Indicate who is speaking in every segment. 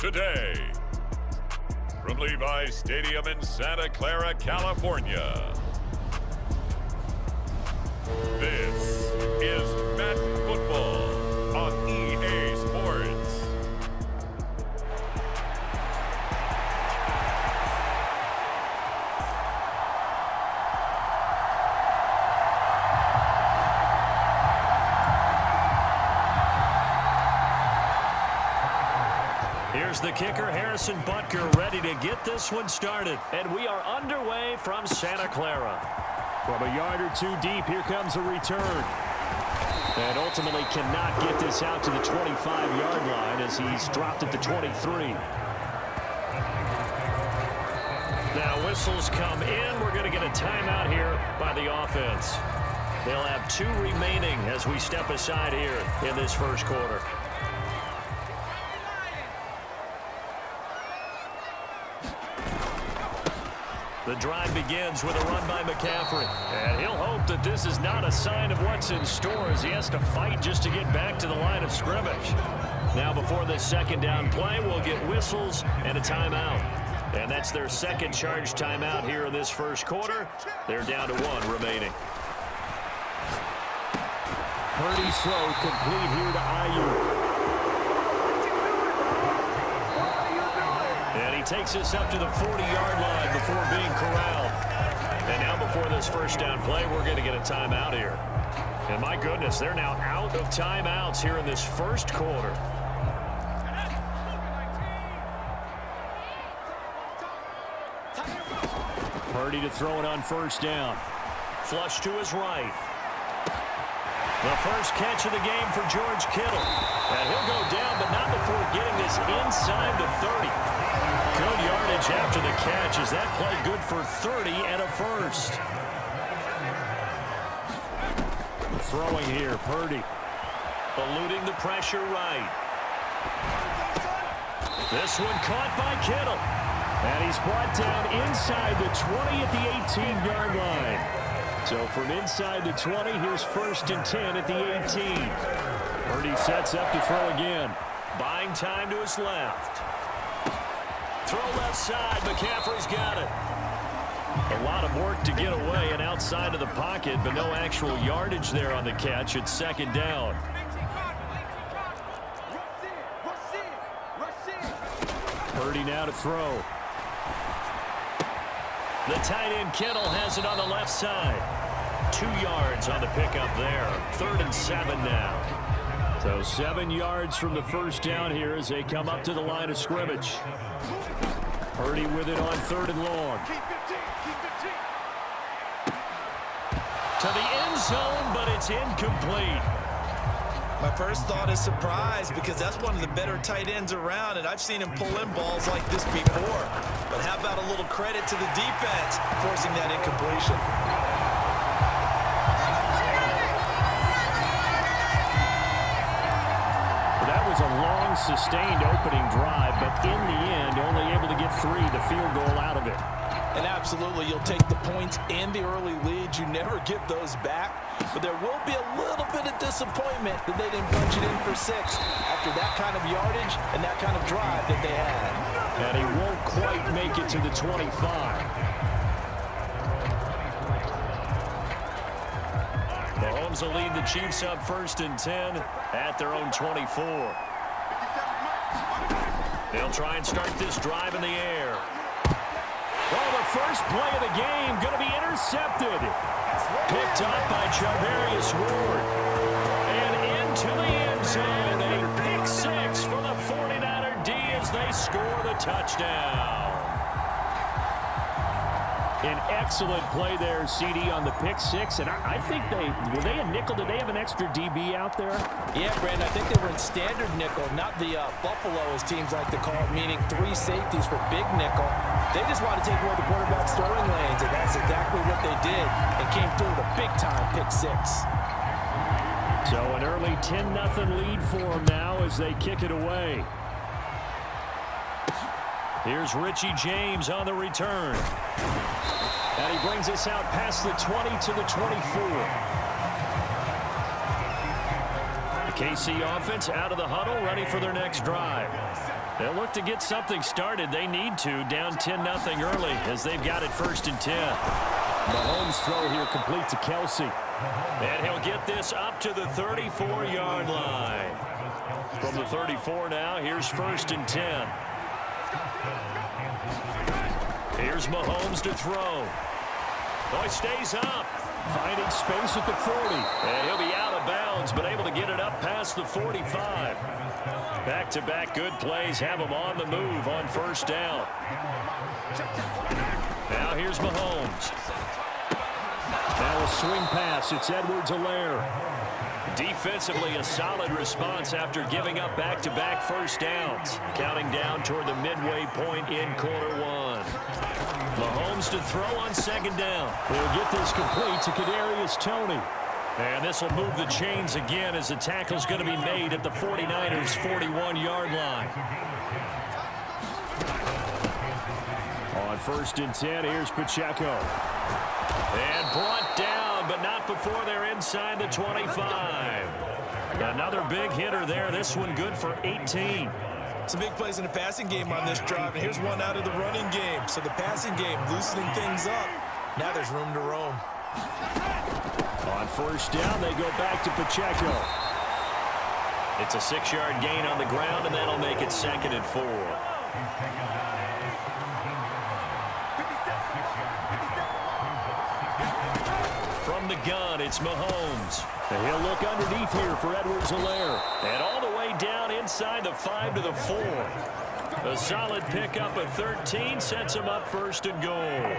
Speaker 1: today. From Levi's Stadium in Santa Clara, California, this is Madden Football on EA Sports.
Speaker 2: Here's the kicker, Harrison Butker, ready to get this one started. And we are underway from Santa Clara.
Speaker 3: From a yard or two deep, here comes a return. And ultimately cannot get this out to the 25-yard line as he's dropped at the 23.
Speaker 2: Now whistles come in. We're going to get a timeout here by the offense. They'll have 2 remaining as we step aside here in this first quarter. The drive begins with a run by McCaffrey. And he'll hope that this is not a sign of what's in store as he has to fight just to get back to the line of scrimmage. Now before this second down play, we'll get whistles and a timeout. And that's their second charge timeout here in this first quarter. They're down to 1 remaining.
Speaker 3: Purdy's throw complete here to Ayuk.
Speaker 2: And he takes us up to the 40-yard line before being corralled. And now before this first down play, we're going to get a timeout here. And my goodness, they're now out of timeouts here in this first quarter.
Speaker 3: Purdy to throw it on first down.
Speaker 2: Flush to his right. The first catch of the game for George Kittle. And he'll go down, but not before getting this inside the 30. Good yardage after the catch. Is that play good for 30 and a first?
Speaker 3: Throwing here, Purdy.
Speaker 2: Eluding the pressure right. This one caught by Kittle.
Speaker 3: And he's brought down inside the 20 at the 18-yard line. So from inside the 20, here's 1st and 10 at the 18. Purdy sets up to throw again.
Speaker 2: Buying time to his left. Throw left side. McCaffrey's got it. A lot of work to get away and outside of the pocket, but no actual yardage there on the catch. It's second down.
Speaker 3: Purdy now to throw.
Speaker 2: The tight end Kittle has it on the left side. 2 yards on the pickup there. 3rd and 7 now.
Speaker 3: So 7 yards from the first down here as they come up to the line of scrimmage. Purdy with it on 3rd and long.
Speaker 2: To the end zone, but it's incomplete.
Speaker 4: My first thought is surprise because that's one of the better tight ends around, and I've seen him pull in balls like this before. But how about a little credit to the defense forcing that incompletion?
Speaker 3: That was a long, sustained opening drive, but in the end, only able to get 3, the field goal out of it.
Speaker 4: And absolutely, you'll take the points and the early leads. You never get those back. But there will be a little bit of disappointment that they didn't punch it in for 6 after that kind of yardage and that kind of drive that they had.
Speaker 3: And he won't quite make it to the 25.
Speaker 2: Mahomes will lead the Chiefs up 1st and 10 at their own 24. They'll try and start this drive in the air.
Speaker 3: Oh, the first play of the game going to be intercepted.
Speaker 2: Picked up by Charvarius Ward. And into the end zone. A pick 6 for the 49er D as they score the touchdown.
Speaker 3: An excellent play there, CD, on the pick 6. And I think were they a nickel? Did they have an extra DB out there?
Speaker 4: Yeah, Brandon, I think they were in standard nickel, not the Buffalo, as teams like to call it, meaning 3 safeties for big nickel. They just want to take away the quarterback's throwing lanes, and that's exactly what they did, and came through with a big-time pick 6.
Speaker 3: So an early 10-0 lead for them now as they kick it away.
Speaker 2: Here's Richie James on the return.
Speaker 3: And he brings us out past the 20 to the 24.
Speaker 2: The KC offense out of the huddle, ready for their next drive.
Speaker 3: They'll look to get something started. They need to, down 10-0 early as they've got it 1st and 10. Mahomes' throw here complete to Kelsey. And he'll get this up to the 34-yard line. From the 34 now, here's 1st and 10. Here's Mahomes to throw. Oh, he stays up. Finding space at the 40. And he'll be out of bounds, but able to get it up past the 45. Back-to-back good plays have him on the move on 1st down. Now here's Mahomes. Now a swing pass. It's Edwards-Helaire. Defensively, a solid response after giving up back-to-back 1st downs. Counting down toward the midway point in quarter 1. Mahomes to throw on 2nd down. He'll get this complete to Kadarius Toney. And this will move the chains again as the tackle's going to be made at the 49ers' 41-yard line. On 1st and 10, here's Pacheco. And brought down, but not before they're inside the 25. Another big hitter there. This one good for 18.
Speaker 4: Some big plays in the passing game on this drive, and here's one out of the running game. So the passing game loosening things up. Now there's room to roam.
Speaker 3: On 1st down, they go back to Pacheco. It's a 6-yard gain on the ground, and that'll make it 2nd and 4. From the gun, it's Mahomes. And he'll look underneath here for Edwards-Helaire. And all the way down inside the 5 to the 4. A solid pickup of 13 sets him up 1st and goal.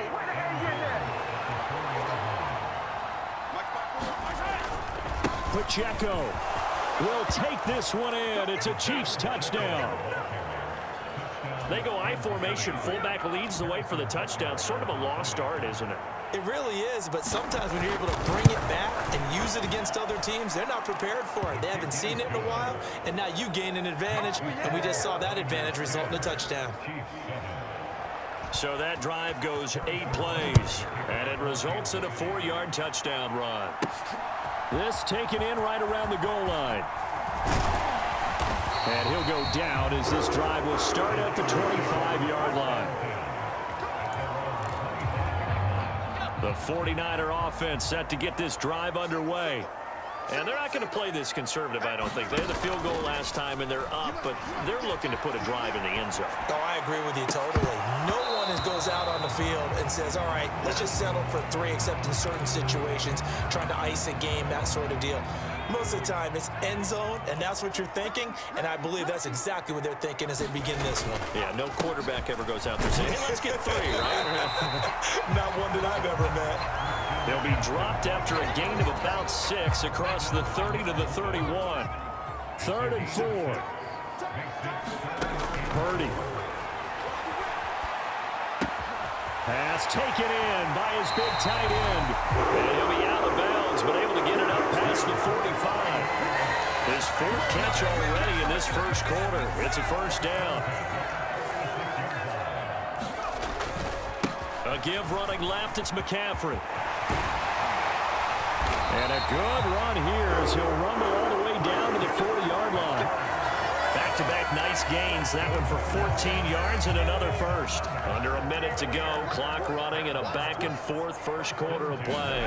Speaker 3: Pacheco will take this one in. It's a Chiefs touchdown. They go I formation. Fullback leads the way for the touchdown. Sort of a lost art, isn't it?
Speaker 4: It really is, but sometimes when you're able to bring it back and use it against other teams, they're not prepared for it. They haven't seen it in a while, and now you gain an advantage, and we just saw that advantage result in a touchdown.
Speaker 2: So that drive goes 8 plays, and it results in a 4-yard touchdown run.
Speaker 3: This taken in right around the goal line. And he'll go down as this drive will start at the 25-yard line. The 49er offense set to get this drive underway. And they're not going to play this conservative, I don't think. They had the field goal last time, and they're up, but they're looking to put a drive in the end zone.
Speaker 4: Oh, I agree with you totally. No one goes out on the field and says, all right, let's just settle for 3, except in certain situations, trying to ice a game, that sort of deal. Most of the time, it's end zone, and that's what you're thinking, and I believe that's exactly what they're thinking as they begin this one.
Speaker 2: Yeah, no quarterback ever goes out there saying, hey, let's get 3, right?
Speaker 4: Not one that I've ever met.
Speaker 3: They'll be dropped after a gain of about 6 across the 30 to the 31. 3rd and 4. Purdy. Pass taken in by his big tight end. And he'll be out of bounds, but able to get it up past the 45. His 4th catch already in this 1st quarter. It's a 1st down. A give running left, it's McCaffrey. And a good run here as he'll rumble all the way down to the 40-yard line. Back-to-back nice gains. That one for 14 yards and another 1st. Under a minute to go. Clock running and a back-and-forth 1st quarter of play.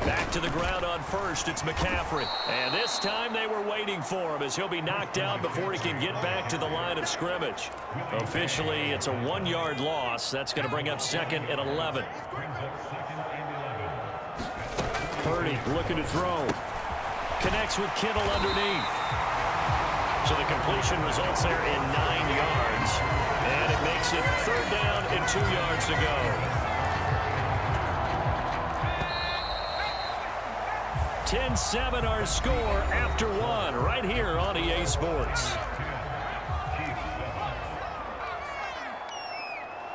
Speaker 3: Back to the ground on 1st. It's McCaffrey. And this time they were waiting for him as he'll be knocked down before he can get back to the line of scrimmage. Officially, it's a 1-yard loss. That's going to bring up 2nd and 11. Purdy looking to throw. Connects with Kittle underneath. So the completion results there in 9 yards. And it makes it 3rd down and 2 yards to go. 10-7 our score after 1 right here on EA Sports.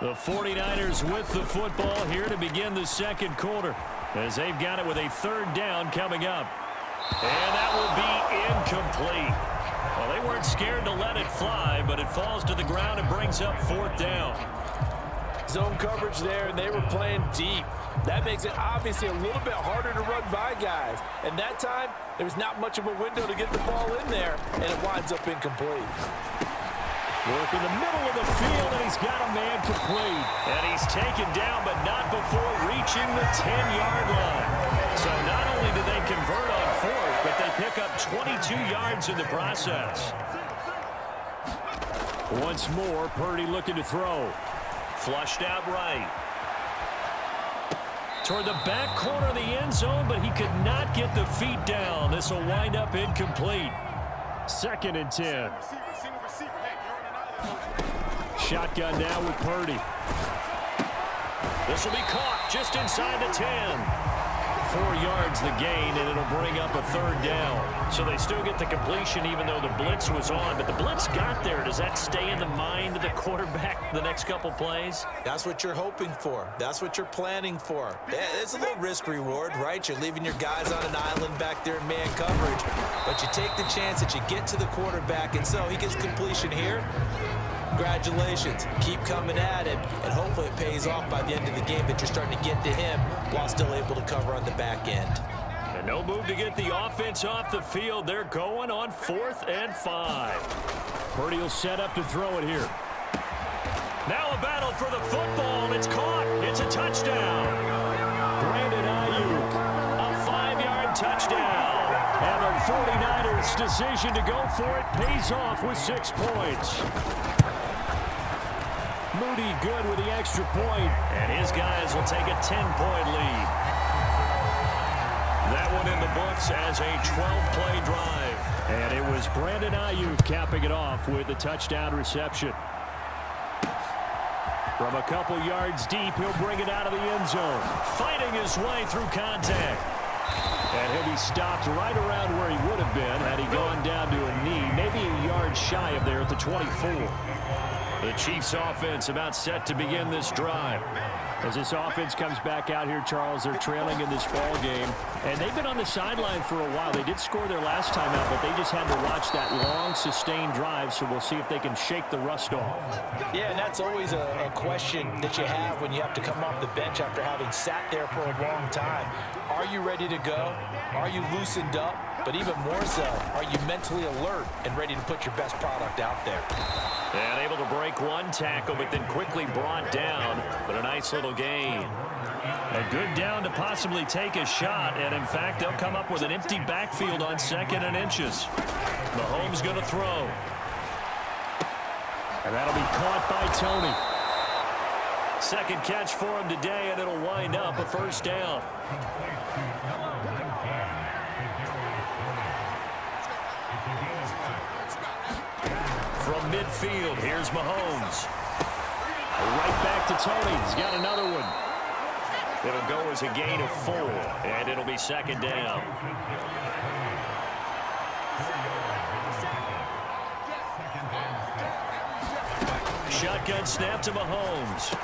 Speaker 3: The 49ers with the football here to begin the 2nd quarter as they've got it with a 3rd down coming up. And that will be incomplete. Well, they weren't scared to let it fly, but it falls to the ground and brings up 4th down.
Speaker 4: Zone coverage there, and they were playing deep. That makes it obviously a little bit harder to run by guys. And that time, there was not much of a window to get the ball in there, and it winds up incomplete.
Speaker 3: Work in the middle of the field, and he's got a man complete.
Speaker 2: And he's taken down, but not before reaching the 10-yard line. So not only did they convert on fourth, but they pick up 22 yards in the process.
Speaker 3: Once more, Purdy looking to throw.
Speaker 2: Flushed out right. Toward the back corner of the end zone, but he could not get the feet down. This will wind up incomplete.
Speaker 3: 2nd and 10. Shotgun now with Purdy.
Speaker 2: This will be caught just inside the 10. 4 yards the gain, and it'll bring up a 3rd down. So they still get the completion even though the blitz was on. But the blitz got there. Does that stay in the mind of the quarterback the next couple plays?
Speaker 4: That's what you're hoping for. That's what you're planning for. It's a little risk reward, right? You're leaving your guys on an island back there in man coverage. But you take the chance that you get to the quarterback, and so he gets completion here. Congratulations. Keep coming at him, and hopefully it pays off by the end of the game that you're starting to get to him while still able to cover on the back end.
Speaker 2: And no move to get the offense off the field. They're going on 4th and 5.
Speaker 3: Purdy will set up to throw it here.
Speaker 2: Now a battle for the football, and it's caught. It's a touchdown.
Speaker 3: Brandon Ayuk,
Speaker 2: a 5-yard touchdown.
Speaker 3: And the 49ers' decision to go for it pays off with 6 points. Moody good with the extra point.
Speaker 2: And his guys will take a 10-point lead. That one in the books as a 12-play drive.
Speaker 3: And it was Brandon Ayuk capping it off with a touchdown reception. From a couple yards deep, he'll bring it out of the end zone.
Speaker 2: Fighting his way through contact.
Speaker 3: And he'll be stopped right around where he would have been had he gone down to a knee, maybe a yard shy of there at the 24.
Speaker 2: The Chiefs offense about set to begin this drive.
Speaker 3: As this offense comes back out here, Charles, they're trailing in this ball game. And they've been on the sideline for a while. They did score their last time out, but they just had to watch that long, sustained drive, so we'll see if they can shake the rust off.
Speaker 4: Yeah, and that's always a question that you have when you have to come off the bench after having sat there for a long time. Are you ready to go? Are you loosened up? But even more so, are you mentally alert and ready to put your best product out there?
Speaker 2: And able to break one tackle, but then quickly brought down. But a nice little gain. A good down to possibly take a shot. And, in fact, they'll come up with an empty backfield on 2nd and inches. Mahomes going to throw.
Speaker 3: And that'll be caught by Tony.
Speaker 2: Second catch for him today, and it'll wind up a 1st down. From midfield, here's Mahomes.
Speaker 3: Right back to Tony. He's got another one.
Speaker 2: It'll go as a gain of 4, and it'll be 2nd down. Shotgun snap to Mahomes.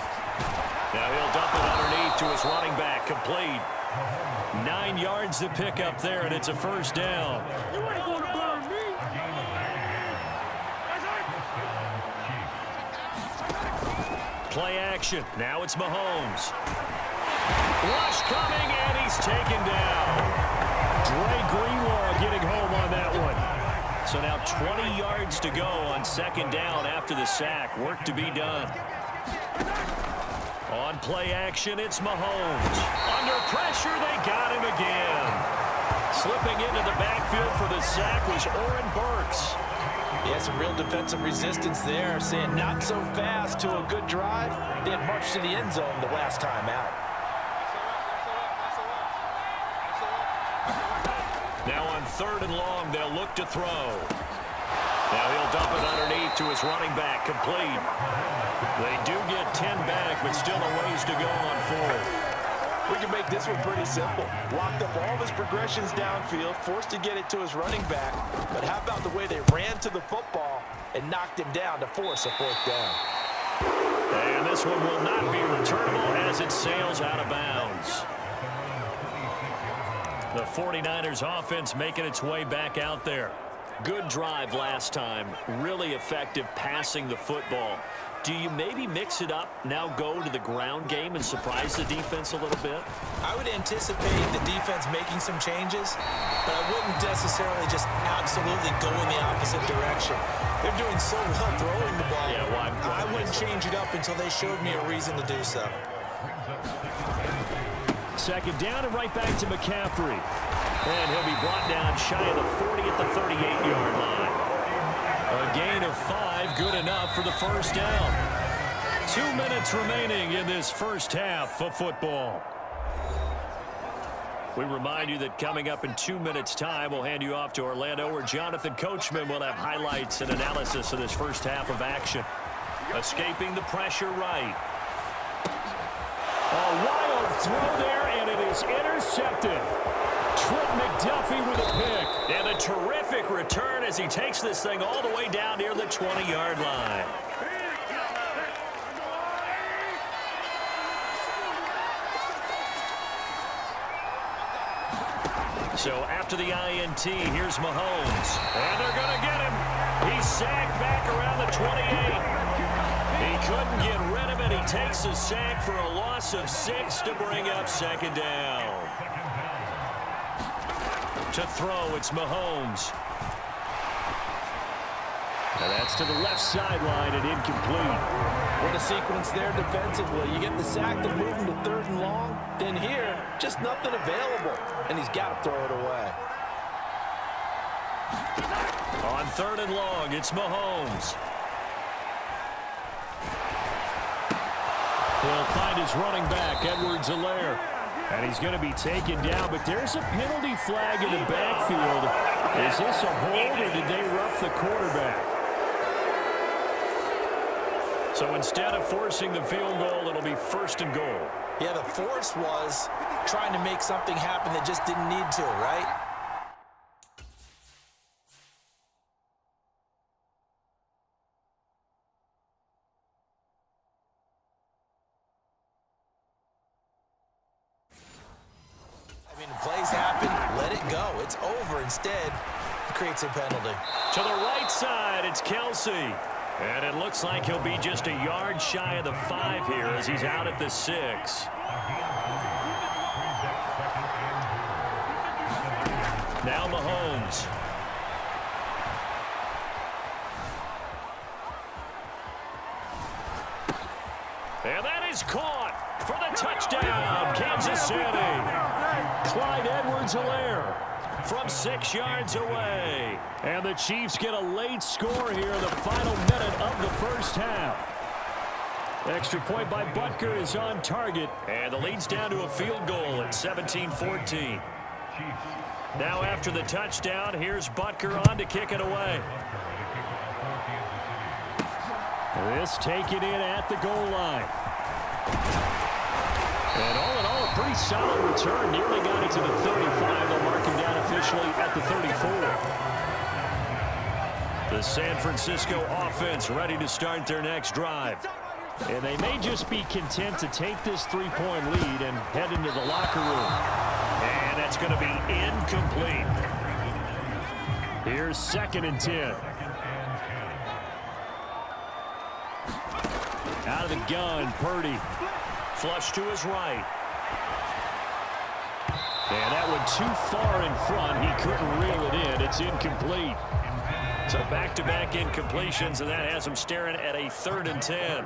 Speaker 2: Now he'll dump it underneath to his running back. Complete. 9 yards to pick up there, and it's a 1st down.
Speaker 5: You ain't going to burn me.
Speaker 2: Play action. Now it's Mahomes. Rush coming, and he's taken down.
Speaker 3: Dre Greenlaw getting home on that one.
Speaker 2: So now 20 yards to go on 2nd down after the sack. Work to be done. On play action, it's Mahomes. Under pressure, they got him again. Slipping into the backfield for the sack was Oren Burks.
Speaker 4: Yeah, some real defensive resistance there, saying not so fast to a good drive. They had marched to the end zone the last time out.
Speaker 2: Now on 3rd and long, they'll look to throw. Now he'll dump it underneath to his running back, complete. They do get 10 back, but still a ways to go on 4th.
Speaker 4: We can make this one pretty simple. Locked up all of his progressions downfield, forced to get it to his running back. But how about the way they ran to the football and knocked him down to force a 4th down?
Speaker 2: And this one will not be returnable as it sails out of bounds. The 49ers offense making its way back out there. Good drive last time. Really effective passing the football. do you maybe mix it up, now go to the ground game and surprise the defense a little bit?
Speaker 4: I would anticipate the defense making some changes, but I wouldn't necessarily just absolutely go in the opposite direction. They're doing so well throwing the ball.
Speaker 2: Yeah, well,
Speaker 4: I wouldn't change it up until they showed me a reason to do so.
Speaker 3: Second down and right back to McCaffrey. And he'll be brought down shy of the 40 at the 38-yard line. A gain of 5, good enough for the first down. 2 minutes remaining in this first half of football. We remind you that coming up in 2 minutes' time, we'll hand you off to Orlando, where Jonathan Coachman will have highlights and analysis of this first half of action. Escaping the pressure right. A wild throw there, and it is intercepted. Trent McDuffie with a pick.
Speaker 2: And a terrific return as he takes this thing all the way down near the 20-yard line. So after the INT, here's Mahomes. And they're going to get him. He's sacked back around the 28. He couldn't get rid of it. He takes a sack for a loss of 6 to bring up second down. To throw, it's Mahomes. And that's to the left sideline and incomplete.
Speaker 4: What a sequence there defensively. You get the sack to move him to 3rd and long. Then here, just nothing available. And he's got to throw it away.
Speaker 2: On 3rd and long, it's Mahomes.
Speaker 3: He'll find his running back, Edwards-Helaire. And he's going to be taken down, but there's a penalty flag in the backfield. Is this a hold, or did they rough the quarterback?
Speaker 2: So instead of forcing the field goal, it'll be 1st and goal.
Speaker 4: Yeah, the force was trying to make something happen that just didn't need to, right? Plays happen, let it go. It's over. Instead, he creates a penalty.
Speaker 2: To the right side, it's Kelsey. And it looks like he'll be just a yard shy of the 5 here as he's out at the 6. Now Mahomes. And that is caught for the touchdown, Kansas City.
Speaker 3: Clyde Edwards-Helaire
Speaker 2: from 6 yards away.
Speaker 3: And the Chiefs get a late score here in the final minute of the first half. Extra point by Butker is on target.
Speaker 2: And the lead's down to a field goal at 17-14. Now after the touchdown, here's Butker on to kick it away.
Speaker 3: This taken in at the goal line. And all in all, a pretty solid return. Nearly got it to the 35. They'll mark him down officially at the 34.
Speaker 2: The San Francisco offense ready to start their next drive.
Speaker 3: And they may just be content to take this 3-point lead and head into the locker room.
Speaker 2: And that's going to be incomplete.
Speaker 3: Here's 2nd and 10. Out of the gun, Purdy.
Speaker 2: Flush to his right.
Speaker 3: And that one too far in front. He couldn't reel it in. It's incomplete.
Speaker 2: So back-to-back incompletions, and that has him staring at a 3rd and 10.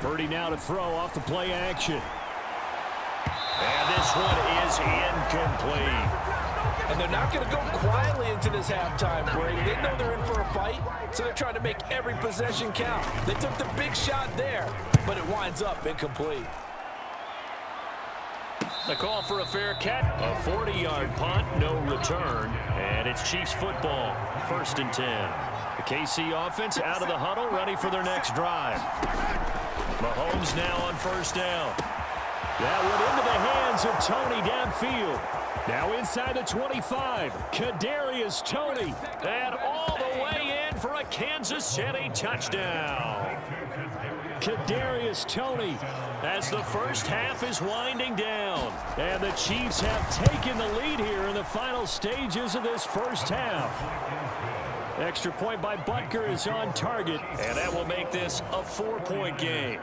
Speaker 3: Purdy now to throw off the play action.
Speaker 2: And this one is incomplete.
Speaker 4: And they're not going to go quietly into this halftime break. They know they're in for a fight, so they're trying to make every possession count. They took the big shot there, but it winds up incomplete.
Speaker 2: The call for a fair catch. A 40-yard punt, no return. And it's Chiefs football, 1st and 10. The KC offense out of the huddle, ready for their next drive. Mahomes now on 1st down.
Speaker 3: That went into the hands of Toney downfield. Now inside the 25, Kadarius Toney.
Speaker 2: And all the way in for a Kansas City touchdown.
Speaker 3: Kadarius Toney.
Speaker 2: As the first half is winding down.
Speaker 3: And the Chiefs have taken the lead here in the final stages of this first half. Extra point by Butker is on target.
Speaker 2: And that will make this a 4-point game.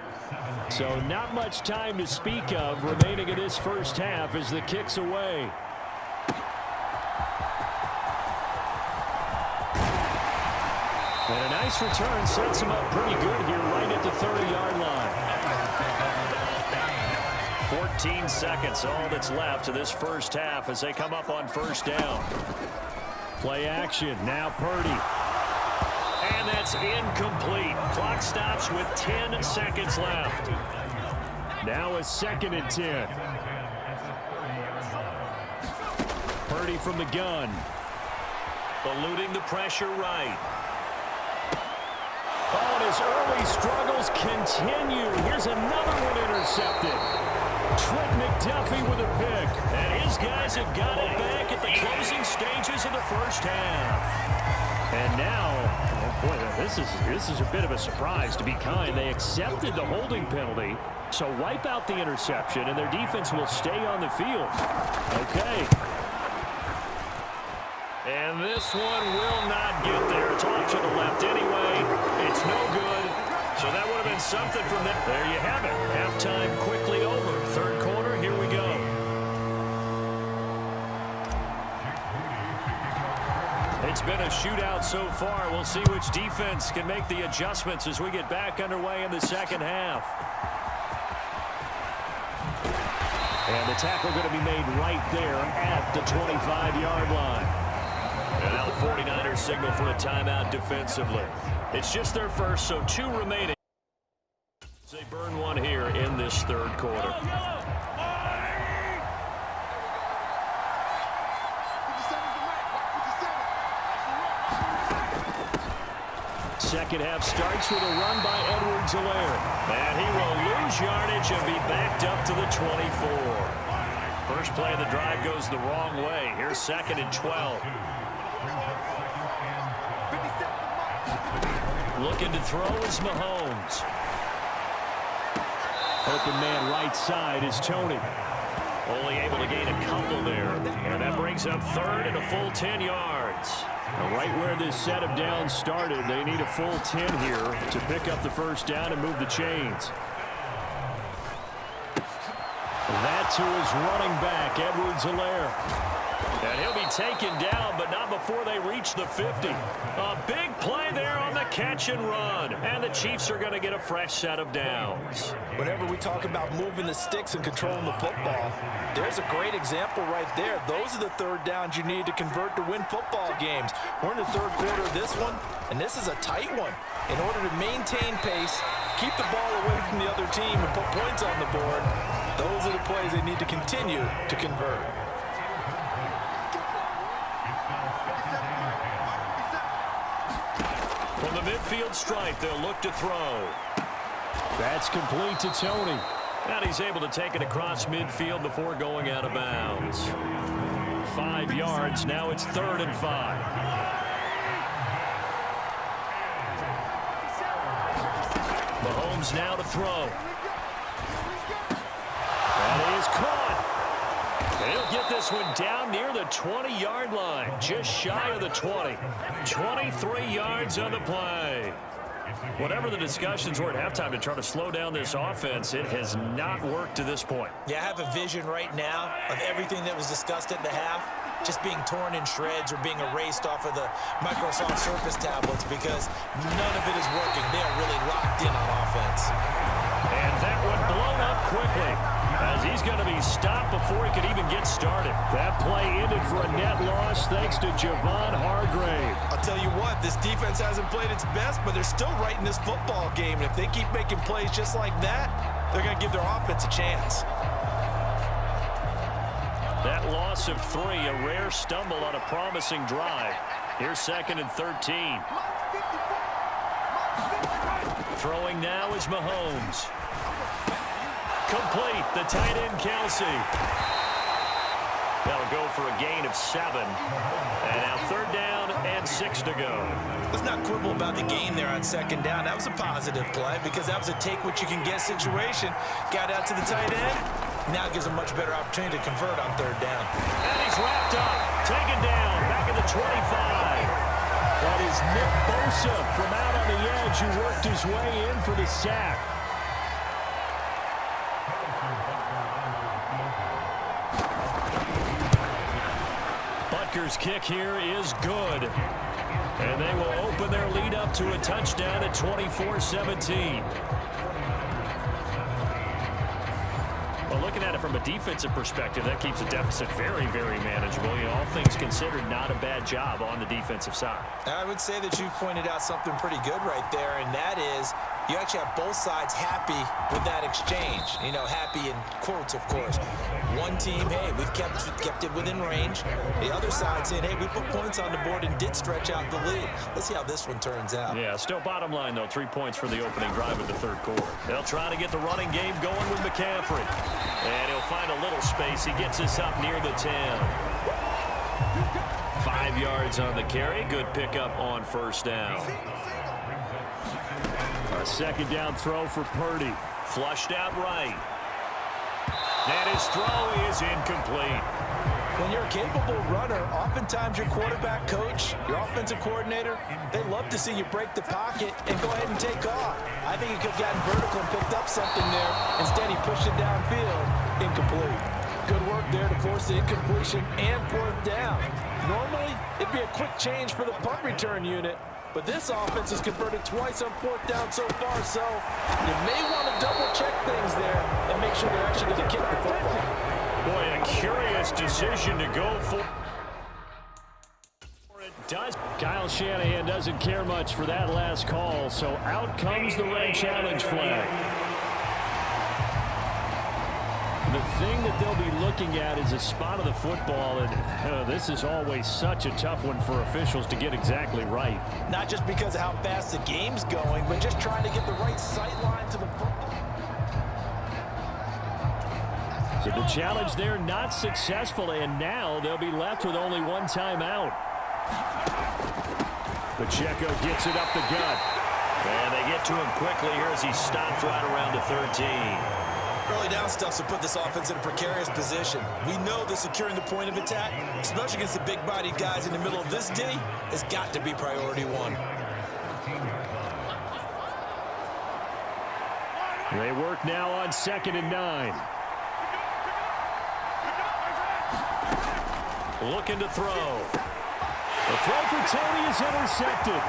Speaker 3: So not much time to speak of remaining in this first half as the kick's away. And a nice return sets him up pretty good here right at the 30-yard line.
Speaker 2: 14 seconds, all that's left of this first half as they come up on first down.
Speaker 3: Play action, now Purdy.
Speaker 2: And that's incomplete. Clock stops with 10 seconds left.
Speaker 3: Now a 2nd and 10. Purdy from the gun.
Speaker 2: Eluding the pressure right.
Speaker 3: Oh, and his early struggles continue. Here's another one intercepted. Trent McDuffie with a pick.
Speaker 2: And his guys have got it back at the closing stages of the first half.
Speaker 3: And now, oh boy, this is a bit of a surprise, to be kind. They accepted the holding penalty, so wipe out the interception, and their defense will stay on the field. Okay.
Speaker 2: And this one will not get there. It's off to the left anyway. It's no good. So that would have been something from that. There you have it. Halftime quickly over. Third quarter, here we go. It's been a shootout so far. We'll see which defense can make the adjustments as we get back underway in the second half.
Speaker 3: And the tackle going to be made right there at the 25-yard line.
Speaker 2: And now the 49ers signal for a timeout defensively. It's just their first, so 2 remaining. They burn one here in this third quarter.
Speaker 3: Second half starts with a run by Edwards-Helaire.
Speaker 2: And he will lose yardage and be backed up to the 24. First play of the drive goes the wrong way. Here's 2nd and 12. Looking to throw is Mahomes.
Speaker 3: Open man right side is Tony.
Speaker 2: Only able to gain a couple there. And that brings up 3rd and a full 10 yards.
Speaker 3: Right where this set of downs started, they need a full 10 here to pick up the first down and move the chains. That to his running back, Edwards-Helaire.
Speaker 2: And he'll be taken down, but not before they reach the 50. A big play there on the catch and run. And the Chiefs are going to get a fresh set of downs.
Speaker 4: Whenever we talk about moving the sticks and controlling the football, there's a great example right there. Those are the third downs you need to convert to win football games. We're in the third quarter of this one, and this is a tight one. In order to maintain pace, keep the ball away from the other team, and put points on the board, those are the plays they need to continue to convert.
Speaker 2: From the midfield stripe, they'll look to throw.
Speaker 3: That's complete to Tony.
Speaker 2: And he's able to take it across midfield before going out of bounds.
Speaker 3: 5 yards. Now it's 3rd and 5.
Speaker 2: Mahomes now to throw.
Speaker 3: That is caught.
Speaker 2: He'll get this one down near the 20-yard line, just shy of the 20. 23 yards on the play. Whatever the discussions were at halftime to try to slow down this offense, it has not worked to this point.
Speaker 4: Yeah, I have a vision right now of everything that was discussed at the half just being torn in shreds or being erased off of the Microsoft Surface tablets because none of it is working. They are really locked in on offense.
Speaker 2: And that one blown up quickly as he's going to be stopped before he could even get started.
Speaker 3: That play ended for a net loss thanks to Javon Hargrave.
Speaker 4: I'll tell you what, this defense hasn't played its best, but they're still right in this football game. And if they keep making plays just like that, they're going to give their offense a chance.
Speaker 2: That loss of 3, a rare stumble on a promising drive. Here's 2nd and 13. Throwing now is Mahomes. Complete, the tight end Kelsey. That'll go for a gain of 7. And now 3rd down and 6 to go.
Speaker 4: Let's not quibble about the gain there on 2nd down. That was a positive play because that was a take-what-you-can-get situation. Got out to the tight end. Now gives a much better opportunity to convert on 3rd down.
Speaker 2: And he's wrapped up, taken down, back at the 25.
Speaker 3: That is was Nick Bosa from out on the edge who worked his way in for the sack. Butker's kick here is good. And they will open their lead up to a touchdown at 24-17. Well, looking at it from a defensive perspective, that keeps the deficit very, very manageable. You know, all things considered, not a bad job on the defensive side.
Speaker 4: I would say that you've pointed out something pretty good right there, and that is you actually have both sides happy with that exchange. You know, happy in quotes, of course. One team, hey, we've kept it within range. The other side saying, hey, we put points on the board and did stretch out the lead. Let's see how this one turns out.
Speaker 3: Yeah, still bottom line, though, 3 points for the opening drive of the third quarter. They'll try to get the running game going with McCaffrey. And he'll find a little space. He gets us up near the 10. 5 yards on the carry. Good pickup on first down. A second down throw for Purdy. Flushed out right. And his throw is incomplete.
Speaker 4: When you're a capable runner, oftentimes your quarterback coach, your offensive coordinator, they love to see you break the pocket and go ahead and take off. I think he could have gotten vertical and picked up something there. Instead, he pushed it downfield. Incomplete. Good work there to force the incompletion and fourth down. Normally, it'd be a quick change for the punt return unit, but this offense has converted twice on fourth down so far, so you may want to double-check things there and make sure they're actually going to kick the football.
Speaker 3: Boy, a curious decision to go for. It does. Kyle Shanahan doesn't care much for that last call, so out comes the red challenge flag. The thing that they'll be looking at is a spot of the football, and this is always such a tough one for officials to get exactly right.
Speaker 4: Not just because of how fast the game's going, but just trying to get the right sight line to the football.
Speaker 3: So the challenge there not successful, and now they'll be left with only one timeout. Pacheco gets it up the gut. And they get to him quickly here as he stopped right around the 13.
Speaker 4: Early down stuff to put this offense in a precarious position. We know that securing the point of attack, especially against the big-bodied guys in the middle of this D, has got to be priority one.
Speaker 3: They work now on 2nd and 9. Looking to throw. The throw for Tony is intercepted.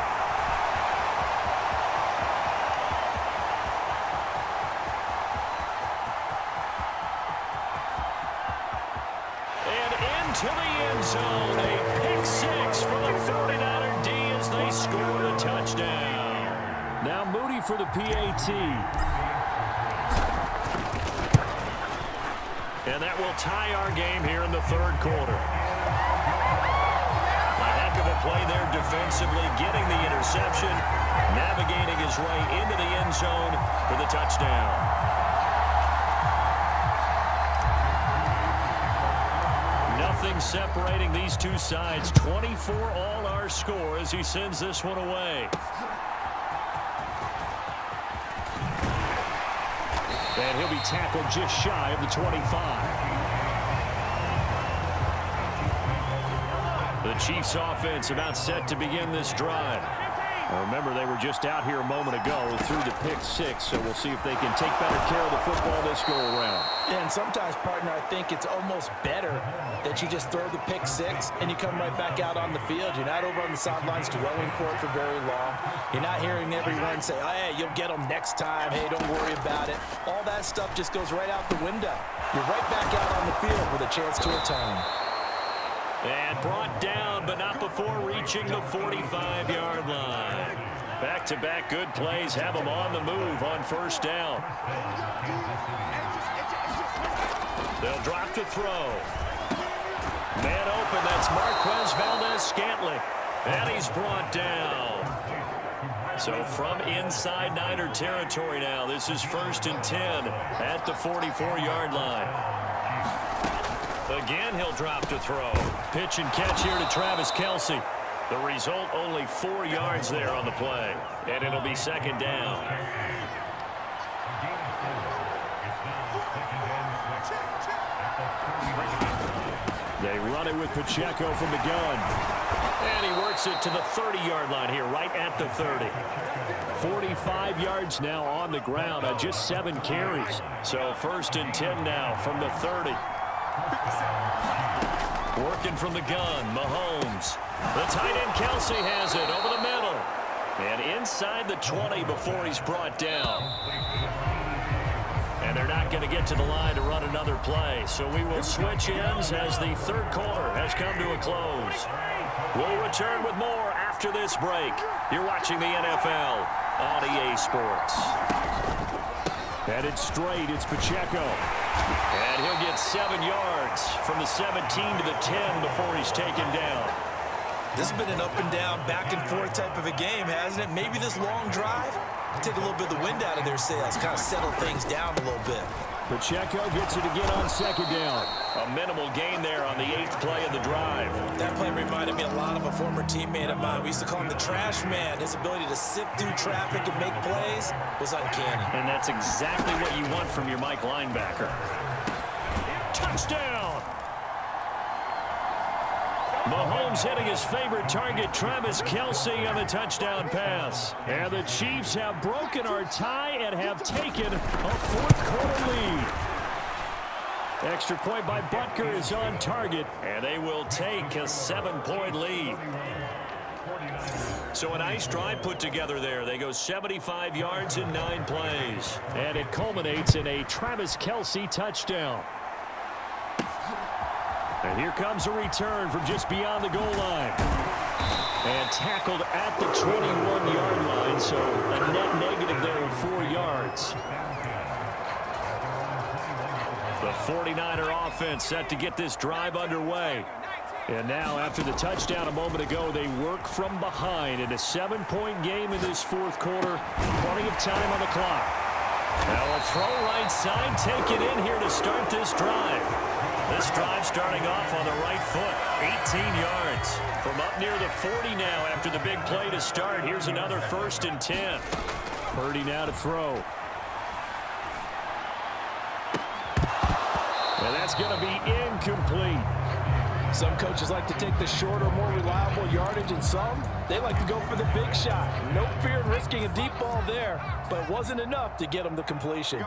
Speaker 3: To the end zone, a pick six for the 49er D as they score the touchdown. Now Moody for the PAT. And that will tie our game here in the third quarter. A heck of a play there defensively, getting the interception, navigating his way into the end zone for the touchdown. Nothing separating these two sides. 24 all our score as he sends this one away. And he'll be tackled just shy of the 25. The Chiefs offense about set to begin this drive. Remember, they were just out here a moment ago through the pick six, so we'll see if they can take better care of the football this go-around.
Speaker 4: Yeah, and sometimes, partner, I think it's almost better that you just throw the pick six and you come right back out on the field. You're not over on the sidelines dwelling for it for very long. You're not hearing everyone say, oh, hey, you'll get them next time. Hey, don't worry about it. All that stuff just goes right out the window. You're right back out on the field with a chance to atone.
Speaker 3: And brought down, but not before reaching the 45-yard line. Back-to-back good plays have them on the move on first down. They'll drop to throw. Man open, that's Marquez Valdez-Scantling. And he's brought down. So from inside Niner territory now, this is 1st and 10 at the 44-yard line. Again, he'll drop to throw. Pitch and catch here to Travis Kelce. The result, only 4 yards there on the play. And it'll be 2nd down. They run on it with Pacheco from the gun.
Speaker 2: And he works it to the 30-yard line here, right at the 30.
Speaker 3: 45 yards now on the ground on just 7 carries.
Speaker 2: So 1st and 10 now from the 30. Working from the gun, Mahomes. The tight end, Kelsey, has it over the middle. And inside the 20 before he's brought down. And they're not going to get to the line to run another play. So we will switch ends as the third quarter has come to a close. We'll return with more after this break. You're watching the NFL on EA Sports.
Speaker 3: Headed straight, it's Pacheco.
Speaker 2: And he'll get 7 yards from the 17 to the 10 before he's taken down.
Speaker 4: This has been an up-and-down, back-and-forth type of a game, hasn't it? Maybe this long drive take a little bit of the wind out of their sails, kind of settle things down a little bit.
Speaker 3: Pacheco gets it again on 2nd down.
Speaker 2: A minimal gain there on the 8th play of the drive.
Speaker 4: That play reminded me a lot of a former teammate of mine. We used to call him the trash man. His ability to sift through traffic and make plays was uncanny.
Speaker 2: And that's exactly what you want from your Mike linebacker. Touchdown!
Speaker 3: Mahomes hitting his favorite target, Travis Kelsey, on the touchdown pass. And the Chiefs have broken our tie and have taken a 4th quarter lead. Extra point by Butker is on target.
Speaker 2: And they will take a 7-point lead. So a nice drive put together there. They go 75 yards in 9 plays.
Speaker 3: And it culminates in a Travis Kelsey touchdown. And here comes a return from just beyond the goal line. And tackled at the 21-yard line, so a net negative there of 4 yards.
Speaker 2: The 49er offense set to get this drive underway.
Speaker 3: And now, after the touchdown a moment ago, they work from behind in a 7-point game in this 4th quarter. Plenty of time on the clock.
Speaker 2: Now a throw right side, take it in here to start this drive. This drive starting off on the right foot, 18 yards. From up near the 40 now after the big play to start. Here's another 1st and 10.
Speaker 3: Purdy now to throw. And that's going to be incomplete.
Speaker 4: Some coaches like to take the shorter, more reliable yardage, and some, they like to go for the big shot. No fear in risking a deep ball there, but it wasn't enough to get them the completion.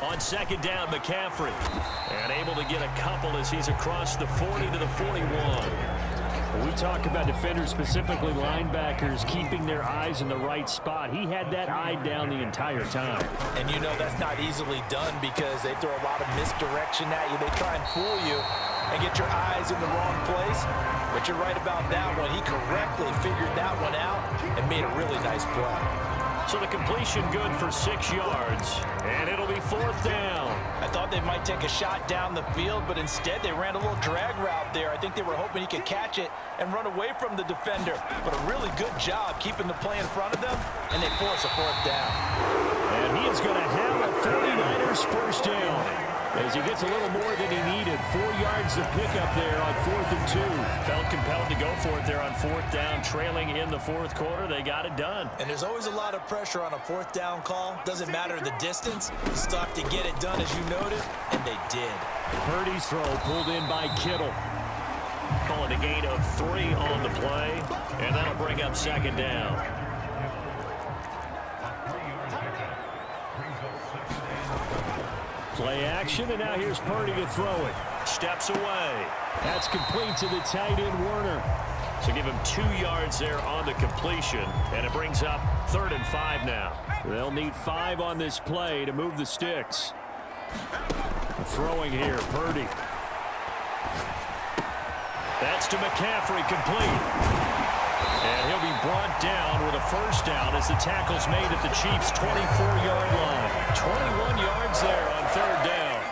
Speaker 2: On 2nd down, McCaffrey. And able to get a couple as he's across the 40 to the 41.
Speaker 3: When we talk about defenders, specifically linebackers, keeping their eyes in the right spot, he had that eye down the entire time.
Speaker 4: And you know that's not easily done because they throw a lot of misdirection at you. They try and fool you and get your eyes in the wrong place. But you're right about that one. He correctly figured that one out and made a really nice play.
Speaker 2: So the completion good for 6 yards, and it'll be 4th down.
Speaker 4: I thought they might take a shot down the field, but instead they ran a little drag route there. I think they were hoping he could catch it and run away from the defender. But a really good job keeping the play in front of them, and they force a 4th down.
Speaker 3: And he is going to have a 49ers first down as he gets a little more than he needed. 4 yards of pickup there on 4th and 2.
Speaker 2: Felt compelled to go for it there on 4th down, trailing in the 4th quarter. They got it done.
Speaker 4: And there's always a lot of pressure on a 4th down call. Doesn't matter the distance. You still have to get it done as you noted, and they did.
Speaker 3: Purdy's throw pulled in by Kittle.
Speaker 2: Calling a gain of 3 on the play, and that'll bring up 2nd down.
Speaker 3: Play action, and now here's Purdy to throw it.
Speaker 2: Steps away.
Speaker 3: That's complete to the tight end, Werner.
Speaker 2: So give him 2 yards there on the completion, and it brings up 3rd and 5 now.
Speaker 3: They'll need 5 on this play to move the sticks. Throwing here, Purdy.
Speaker 2: That's to McCaffrey, complete. And he'll be brought down with a 1st down as the tackle's made at the Chiefs' 24-yard line. 21 yards there on 3rd down.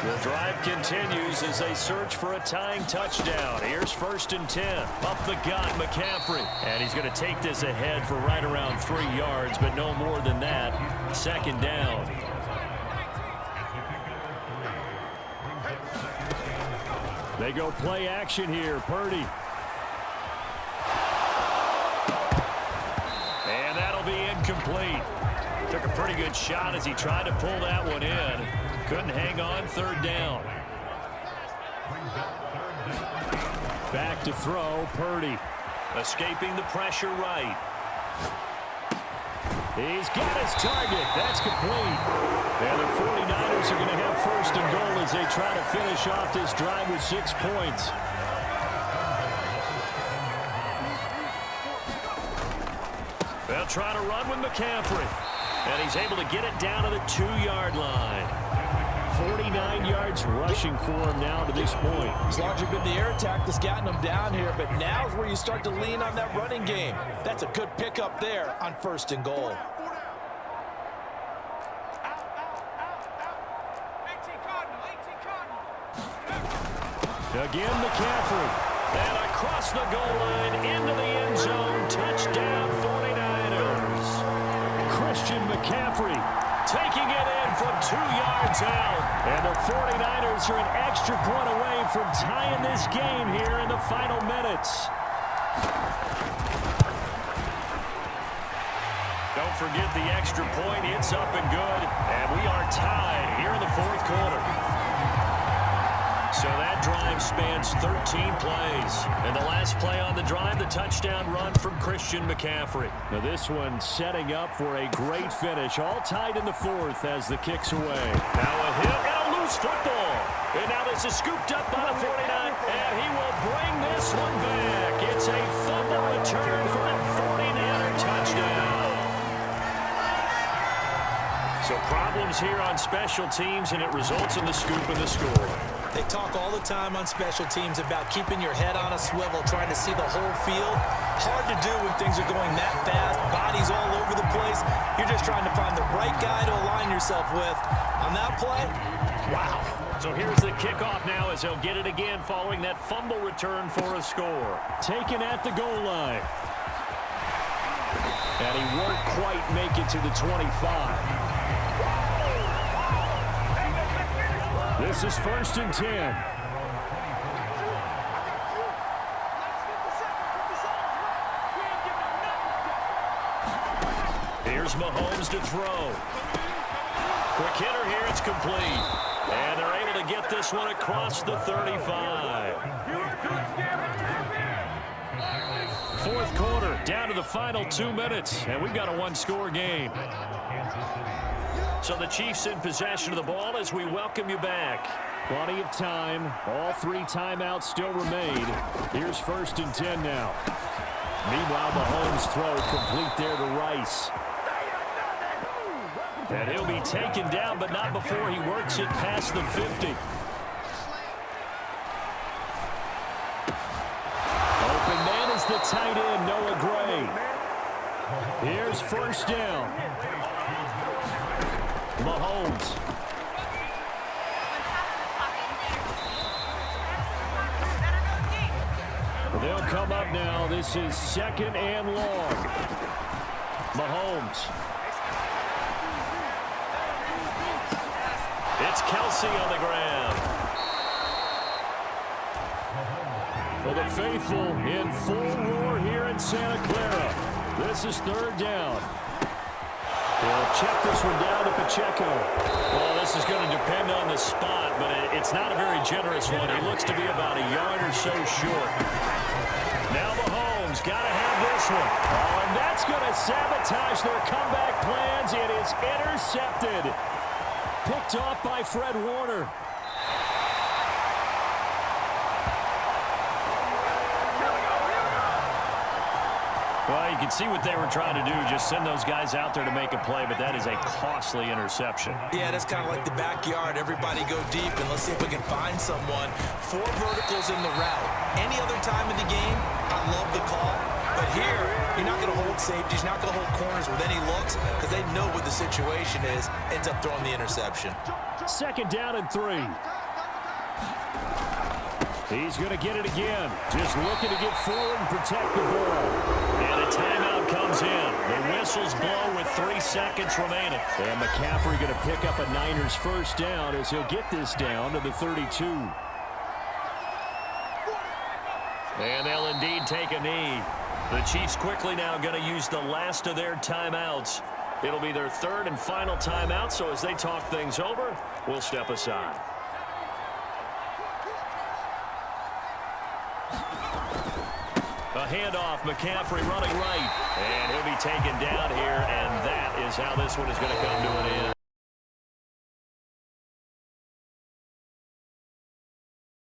Speaker 2: The drive continues as they search for a tying touchdown. Here's 1st and 10. Up the gut, McCaffrey. And he's going to take this ahead for right around 3 yards, but no more than that. 2nd down.
Speaker 3: They go play action here, Purdy.
Speaker 2: And that'll be incomplete. Took a pretty good shot as he tried to pull that one in. Couldn't hang on, 3rd down.
Speaker 3: back to throw. Purdy.
Speaker 2: Escaping the pressure right.
Speaker 3: He's got his target. That's complete. And the 49ers are going to have first and goal as they try to finish off this drive with 6 points.
Speaker 2: They'll try to run with McCaffrey. And he's able to get it down to the 2-yard line.
Speaker 3: 49 yards rushing for him now to this point.
Speaker 4: It's largely been the air attack that's gotten him down here, but now's where you start to lean on that running game. That's a good pickup there on first and goal.
Speaker 3: Again, McCaffrey.
Speaker 2: And across the goal line into the end zone. Touchdown 49ers.
Speaker 3: Christian McCaffrey
Speaker 2: Taking it in from 2 yards out.
Speaker 3: And the 49ers are an extra point away from tying this game here in the final minutes.
Speaker 2: Don't forget the extra point. It's up and good. And we are tied here in the fourth quarter. So that drive spans 13 plays. And the last play on the drive, the touchdown run from Christian McCaffrey.
Speaker 3: Now this one setting up for a great finish. All tied in the fourth as the kick's away.
Speaker 2: Now a hit and a loose football. And now this is scooped up by the 49. And he will bring this one back. It's a fumble return for a 49er touchdown. So problems here on special teams, and it results in the scoop and the score.
Speaker 4: They talk all the time on special teams about keeping your head on a swivel, trying to see the whole field. Hard to do when things are going that fast, bodies all over the place. You're just trying to find the right guy to align yourself with. On that play, wow.
Speaker 2: So here's the kickoff now as he'll get it again following that fumble return for a score.
Speaker 3: Taken at the goal line. And he won't quite make it to the 25. This is first and 10.
Speaker 2: Here's Mahomes to throw. Quick hitter here, it's complete. And they're able to get this one across the 35.
Speaker 3: Fourth quarter, down to the final 2 minutes, and we've got a one-score game.
Speaker 2: So the Chiefs in possession of the ball as we welcome you back.
Speaker 3: Plenty of time. All 3 timeouts still remain. Here's first and 10 now. Meanwhile, Mahomes' throw complete there to Rice.
Speaker 2: And he'll be taken down, but not before he works it past the 50.
Speaker 3: Open man is the tight end, Noah Gray. Here's first down. Mahomes. They'll come up now. This is second and long. Mahomes.
Speaker 2: It's Kelsey on the ground.
Speaker 3: For the faithful in full roar here in Santa Clara. This is third down. They'll check this one down to Pacheco.
Speaker 2: Well, this is going to depend on the spot, but it's not a very generous one. He looks to be about a yard or so short.
Speaker 3: Now Mahomes got to have this one. Oh, and that's going to sabotage their comeback plans. It is intercepted. Picked off by Fred Warner.
Speaker 2: Well, you can see what they were trying to do, just send those guys out there to make a play, but that is a costly interception.
Speaker 4: Yeah, that's kind of like the backyard. Everybody go deep, and let's see if we can find someone. 4 verticals in the route. Any other time in the game, I love the call. But here, you're not going to hold safeties, you're not going to hold corners with any looks because they know what the situation is, ends up throwing the interception.
Speaker 3: Second down and 3. He's going to get it again. Just looking to get forward and protect the ball.
Speaker 2: And a timeout comes in. The whistles blow with 3 seconds remaining.
Speaker 3: And McCaffrey going to pick up a Niners first down as he'll get this down to the 32.
Speaker 2: And they'll indeed take a knee. The Chiefs quickly now going to use the last of their timeouts. It'll be their third and final timeout, so as they talk things over, we'll step aside. A handoff, McCaffrey running right. And he'll be taken down here, and that is how this one is going to come to an end.